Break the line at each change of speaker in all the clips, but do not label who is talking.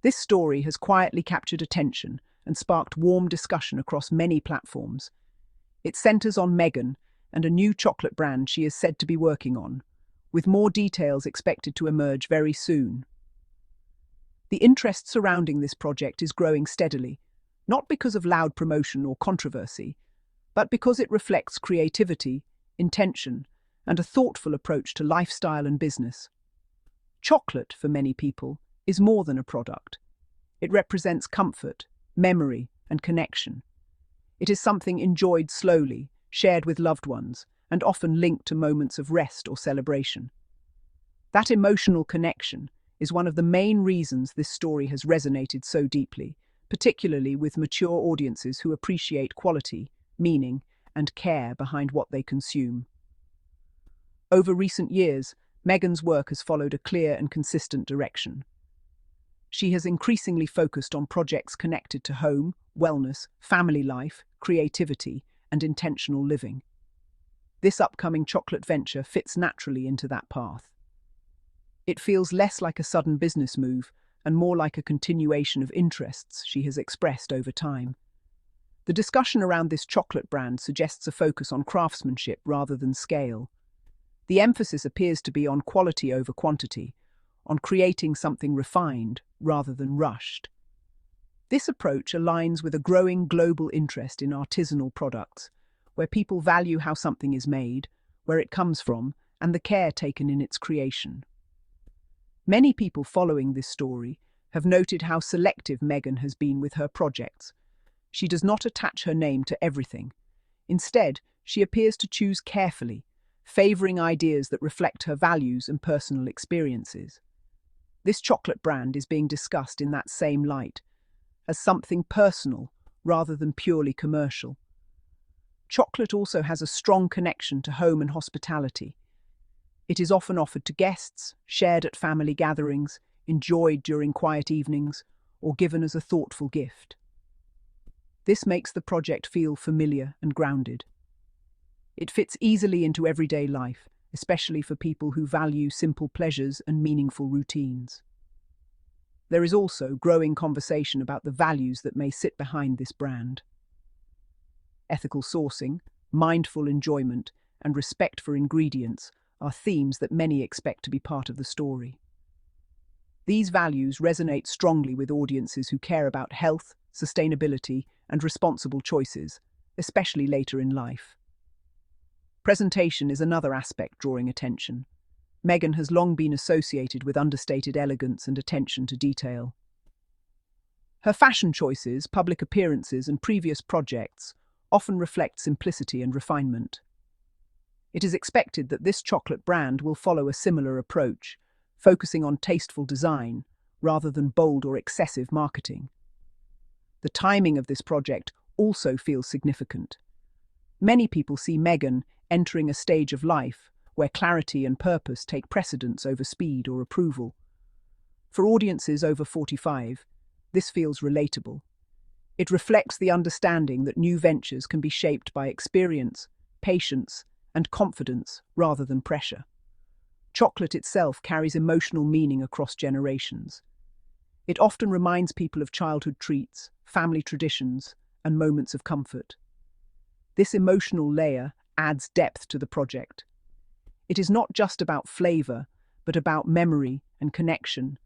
This story has quietly captured attention and sparked warm discussion across many platforms. It centers on Meghan and a new chocolate brand she is said to be working on, with more details expected to emerge very soon. The interest surrounding this project is growing steadily, not because of loud promotion or controversy, but because it reflects creativity, intention, and a thoughtful approach to lifestyle and business. Chocolate, for many people, is more than a product. It represents comfort, memory, and connection. It is something enjoyed slowly, shared with loved ones, and often linked to moments of rest or celebration. That emotional connection is one of the main reasons this story has resonated so deeply, particularly with mature audiences who appreciate quality, meaning, and care behind what they consume. Over recent years, Meghan's work has followed a clear and consistent direction. She has increasingly focused on projects connected to home, wellness, family life, creativity, and intentional living. This upcoming chocolate venture fits naturally into that path. It feels less like a sudden business move and more like a continuation of interests she has expressed over time. The discussion around this chocolate brand suggests a focus on craftsmanship rather than scale. The emphasis appears to be on quality over quantity, on creating something refined rather than rushed. This approach aligns with a growing global interest in artisanal products, where people value how something is made, where it comes from, and the care taken in its creation. Many people following this story have noted how selective Meghan has been with her projects. She does not attach her name to everything. Instead, she appears to choose carefully, favouring ideas that reflect her values and personal experiences. This chocolate brand is being discussed in that same light, as something personal rather than purely commercial. Chocolate also has a strong connection to home and hospitality. It is often offered to guests, shared at family gatherings, enjoyed during quiet evenings, or given as a thoughtful gift. This makes the project feel familiar and grounded. It fits easily into everyday life, especially for people who value simple pleasures and meaningful routines. There is also growing conversation about the values that may sit behind this brand. Ethical sourcing, mindful enjoyment, and respect for ingredients are themes that many expect to be part of the story. These values resonate strongly with audiences who care about health, sustainability, and responsible choices, especially later in life. Presentation is another aspect drawing attention. Meghan has long been associated with understated elegance and attention to detail. Her fashion choices, public appearances, and previous projects often reflect simplicity and refinement. It is expected that this chocolate brand will follow a similar approach, focusing on tasteful design rather than bold or excessive marketing. The timing of this project also feels significant. Many people see Meghan entering a stage of life where clarity and purpose take precedence over speed or approval. For audiences over 45, this feels relatable. It reflects the understanding that new ventures can be shaped by experience, patience, and confidence rather than pressure. Chocolate itself carries emotional meaning across generations. It often reminds people of childhood treats, family traditions, and moments of comfort. This emotional layer adds depth to the project. It is not just about flavor, but about memory and connection,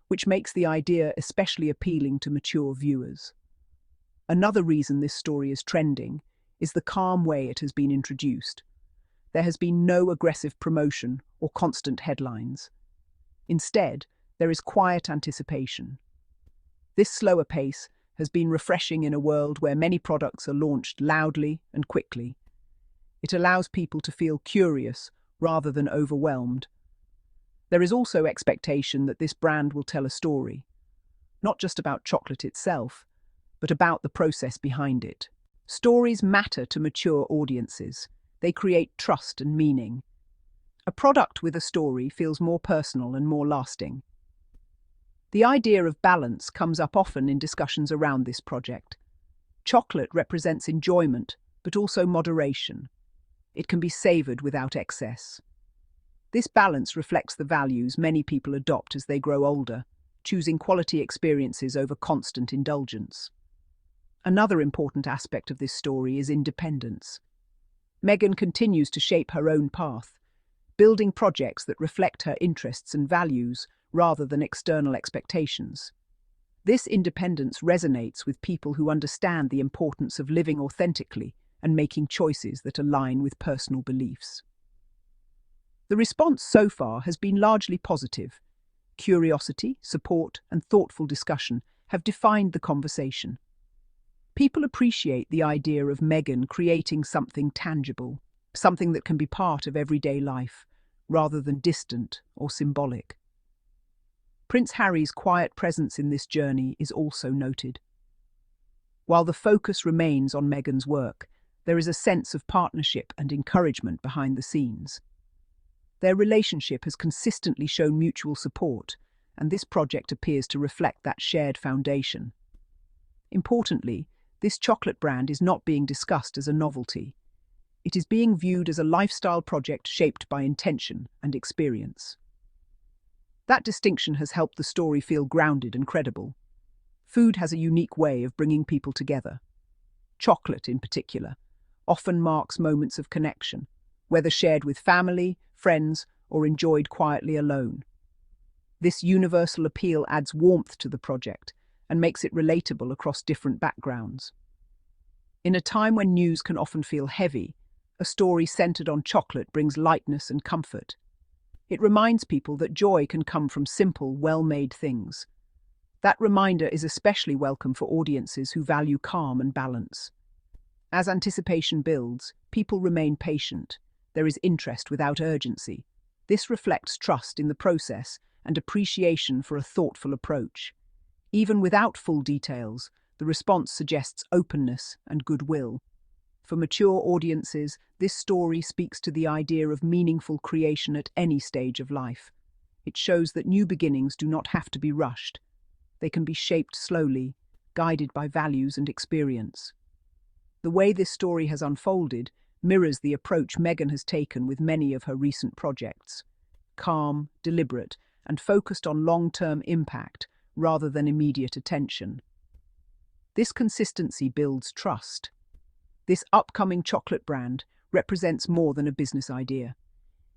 which makes the idea especially appealing to mature viewers. Another reason this story is trending is the calm way it has been introduced. There has been no aggressive promotion or constant headlines. Instead, there is quiet anticipation. This slower pace has been refreshing in a world where many products are launched loudly and quickly. It allows people to feel curious rather than overwhelmed. There is also expectation that this brand will tell a story, not just about chocolate itself, but about the process behind it. Stories matter to mature audiences. They create trust and meaning. A product with a story feels more personal and more lasting. The idea of balance comes up often in discussions around this project. Chocolate represents enjoyment, but also moderation. It can be savoured without excess. This balance reflects the values many people adopt as they grow older: choosing quality experiences over constant indulgence. Another important aspect of this story is independence. Meghan continues to shape her own path, building projects that reflect her interests and values rather than external expectations. This independence resonates with people who understand the importance of living authentically and making choices that align with personal beliefs. The response so far has been largely positive. Curiosity, support, and thoughtful discussion have defined the conversation. People appreciate the idea of Meghan creating something tangible, something that can be part of everyday life, rather than distant or symbolic. Prince Harry's quiet presence in this journey is also noted. While the focus remains on Meghan's work, there is a sense of partnership and encouragement behind the scenes. Their relationship has consistently shown mutual support, and this project appears to reflect that shared foundation. Importantly, this chocolate brand is not being discussed as a novelty. It is being viewed as a lifestyle project shaped by intention and experience. That distinction has helped the story feel grounded and credible. Food has a unique way of bringing people together. Chocolate, in particular, often marks moments of connection, whether shared with family, friends, or enjoyed quietly alone. This universal appeal adds warmth to the project and makes it relatable across different backgrounds. In a time when news can often feel heavy, a story centered on chocolate brings lightness and comfort. It reminds people that joy can come from simple, well-made things. That reminder is especially welcome for audiences who value calm and balance. As anticipation builds, people remain patient. There is interest without urgency. This reflects trust in the process and appreciation for a thoughtful approach. Even without full details, the response suggests openness and goodwill. For mature audiences, this story speaks to the idea of meaningful creation at any stage of life. It shows that new beginnings do not have to be rushed. They can be shaped slowly, guided by values and experience. The way this story has unfolded mirrors the approach Meghan has taken with many of her recent projects. Calm, deliberate, and focused on long-term impact rather than immediate attention. This consistency builds trust. This upcoming chocolate brand represents more than a business idea.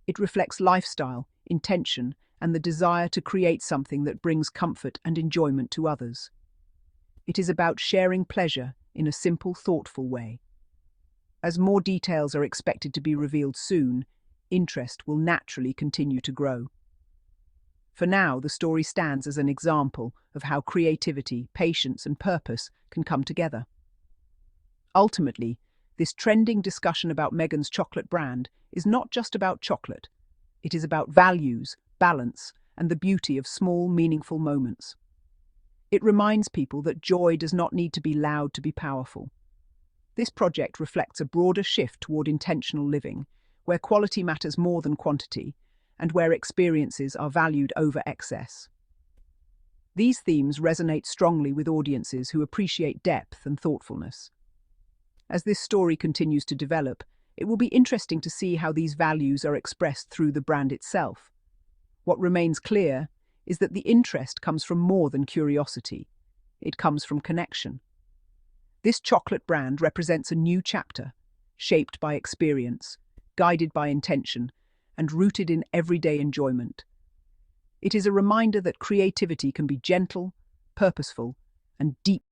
It reflects lifestyle, intention, and the desire to create something that brings comfort and enjoyment to others. It is about sharing pleasure in a simple, thoughtful way. As more details are expected to be revealed soon, interest will naturally continue to grow. For now, the story stands as an example of how creativity, patience, and purpose can come together. Ultimately, this trending discussion about Meghan's chocolate brand is not just about chocolate. It is about values, balance, and the beauty of small, meaningful moments. It reminds people that joy does not need to be loud to be powerful. This project reflects a broader shift toward intentional living, where quality matters more than quantity, and where experiences are valued over excess. These themes resonate strongly with audiences who appreciate depth and thoughtfulness. As this story continues to develop, it will be interesting to see how these values are expressed through the brand itself. What remains clear is that the interest comes from more than curiosity. It comes from connection. This chocolate brand represents a new chapter, shaped by experience, guided by intention, and rooted in everyday enjoyment. It is a reminder that creativity can be gentle, purposeful, and deeply